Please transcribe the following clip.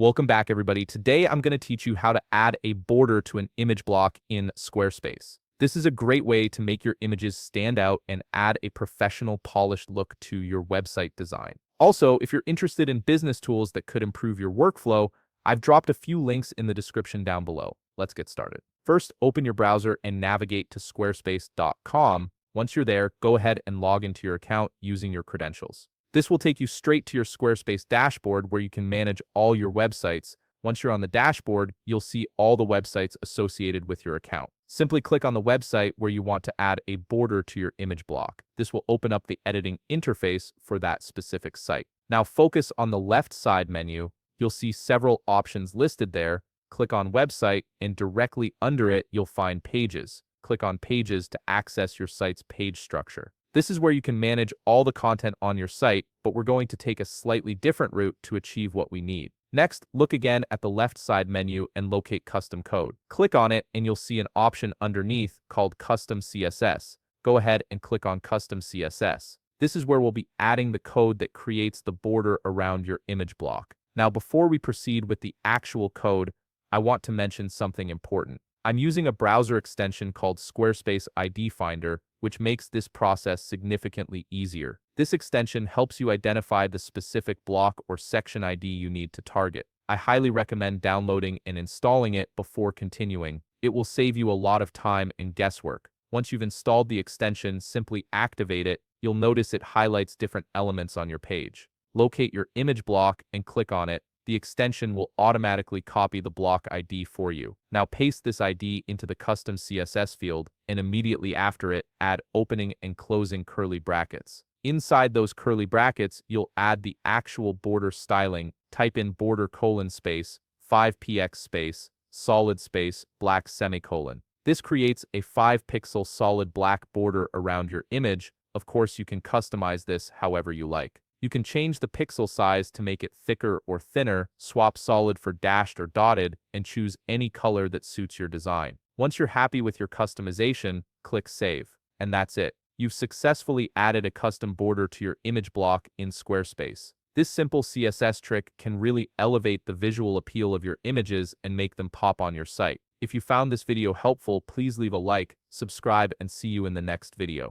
Welcome back, everybody. Today, I'm going to teach you how to add a border to an image block in Squarespace. This is a great way to make your images stand out and add a professional, polished look to your website design. Also, if you're interested in business tools that could improve your workflow, I've dropped a few links in the description down below. Let's get started. First, open your browser and navigate to squarespace.com. Once you're there, go ahead and log into your account using your credentials. This will take you straight to your Squarespace dashboard where you can manage all your websites. Once you're on the dashboard, you'll see all the websites associated with your account. Simply click on the website where you want to add a border to your image block. This will open up the editing interface for that specific site. Now focus on the left side menu. You'll see several options listed there. Click on Website, and directly under it, you'll find Pages. Click on Pages to access your site's page structure. This is where you can manage all the content on your site, but we're going to take a slightly different route to achieve what we need. Next, look again at the left side menu and locate Custom Code. Click on it and you'll see an option underneath called Custom CSS. Go ahead and click on Custom CSS. This is where we'll be adding the code that creates the border around your image block. Now, before we proceed with the actual code, I want to mention something important. I'm using a browser extension called Squarespace ID Finder, which makes this process significantly easier. This extension helps you identify the specific block or section ID you need to target. I highly recommend downloading and installing it before continuing. It will save you a lot of time and guesswork. Once you've installed the extension, simply activate it. You'll notice it highlights different elements on your page. Locate your image block and click on it. The extension will automatically copy the block ID for you. Now paste this ID into the custom CSS field, and immediately after it, add opening and closing curly brackets. Inside those curly brackets, you'll add the actual border styling. Type in border : 5px space, solid space, black semicolon. This creates a 5-pixel solid black border around your image. Of course, you can customize this however you like. You can change the pixel size to make it thicker or thinner, swap solid for dashed or dotted, and choose any color that suits your design. Once you're happy with your customization, click Save. And that's it. You've successfully added a custom border to your image block in Squarespace. This simple CSS trick can really elevate the visual appeal of your images and make them pop on your site. If you found this video helpful, please leave a like, subscribe, and see you in the next video.